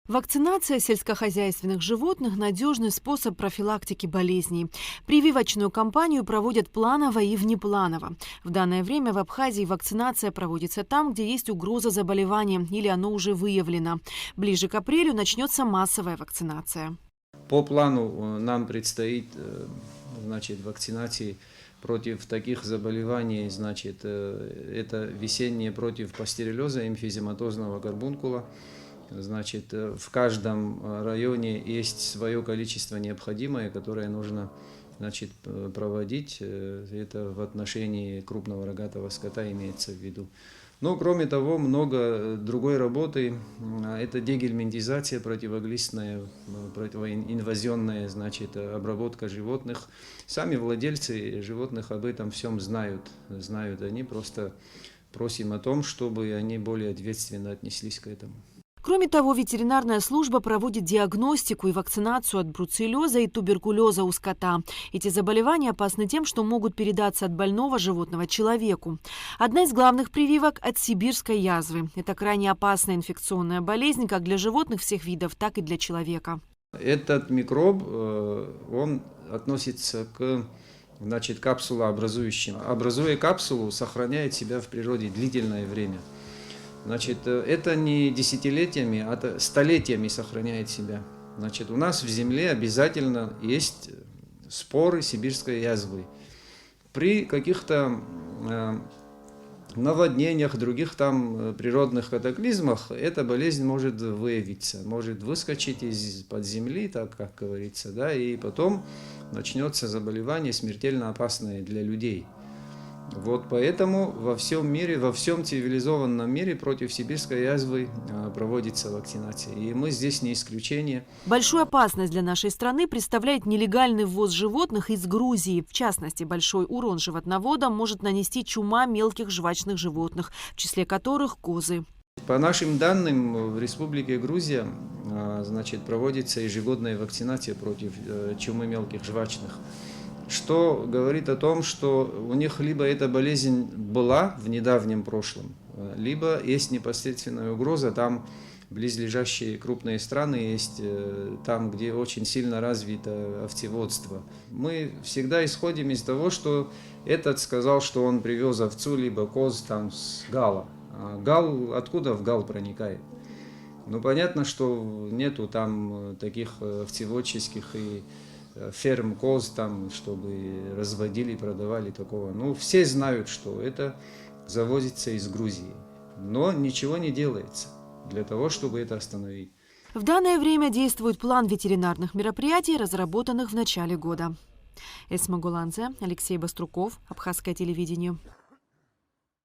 Вакцинация сельскохозяйственных животных – надежный способ профилактики болезней. Прививочную кампанию проводят планово и внепланово. В данное время в Абхазии вакцинация проводится там, где есть угроза заболевания или оно уже выявлено. Ближе к апрелю начнется массовая вакцинация. По плану нам предстоит вакцинации против таких заболеваний, это весеннее против пастереллеза, эмфизематозного карбункула. В каждом районе есть свое количество необходимое, которое нужно проводить. Это в отношении крупного рогатого скота имеется в виду. Но кроме того, много другой работы. Это дегельминтизация, противоглистная, противоинвазионная, обработка животных. Сами владельцы животных об этом всем знают. Они просто просим о том, чтобы они более ответственно отнеслись к этому. Кроме того, ветеринарная служба проводит диагностику и вакцинацию от бруцеллеза и туберкулеза у скота. Эти заболевания опасны тем, что могут передаться от больного животного человеку. Одна из главных прививок – от сибирской язвы. Это крайне опасная инфекционная болезнь как для животных всех видов, так и для человека. Этот микроб, он относится к капсулообразующим. Образуя капсулу, сохраняет себя в природе длительное время. Это не десятилетиями, а столетиями сохраняет себя. У нас в земле обязательно есть споры сибирской язвы. При каких-то наводнениях, других природных катаклизмах эта болезнь может выявиться, может выскочить из-под земли, так как говорится, и потом начнется заболевание смертельно опасное для людей. Поэтому во всем мире, во всем цивилизованном мире против сибирской язвы проводится вакцинация. И мы здесь не исключение. Большую опасность для нашей страны представляет нелегальный ввоз животных из Грузии. В частности, большой урон животноводам может нанести чума мелких жвачных животных, в числе которых козы. По нашим данным, в Республике Грузия проводится ежегодная вакцинация против чумы мелких жвачных. Что говорит о том, что у них либо эта болезнь была в недавнем прошлом, либо есть непосредственная угроза. Там близлежащие крупные страны есть, там, где очень сильно развито овцеводство. Мы всегда исходим из того, что этот сказал, что он привез овцу, либо коз с Гала. А Гал, откуда в Гал проникает? Понятно, что нету там таких овцеводческих и ферм коз, чтобы разводили, продавали такого. Все знают, что это завозится из Грузии. Но ничего не делается для того, чтобы это остановить. В данное время действует план ветеринарных мероприятий, разработанных в начале года. Эсма Гуланзе, Алексей Баструков, Абхазское телевидение.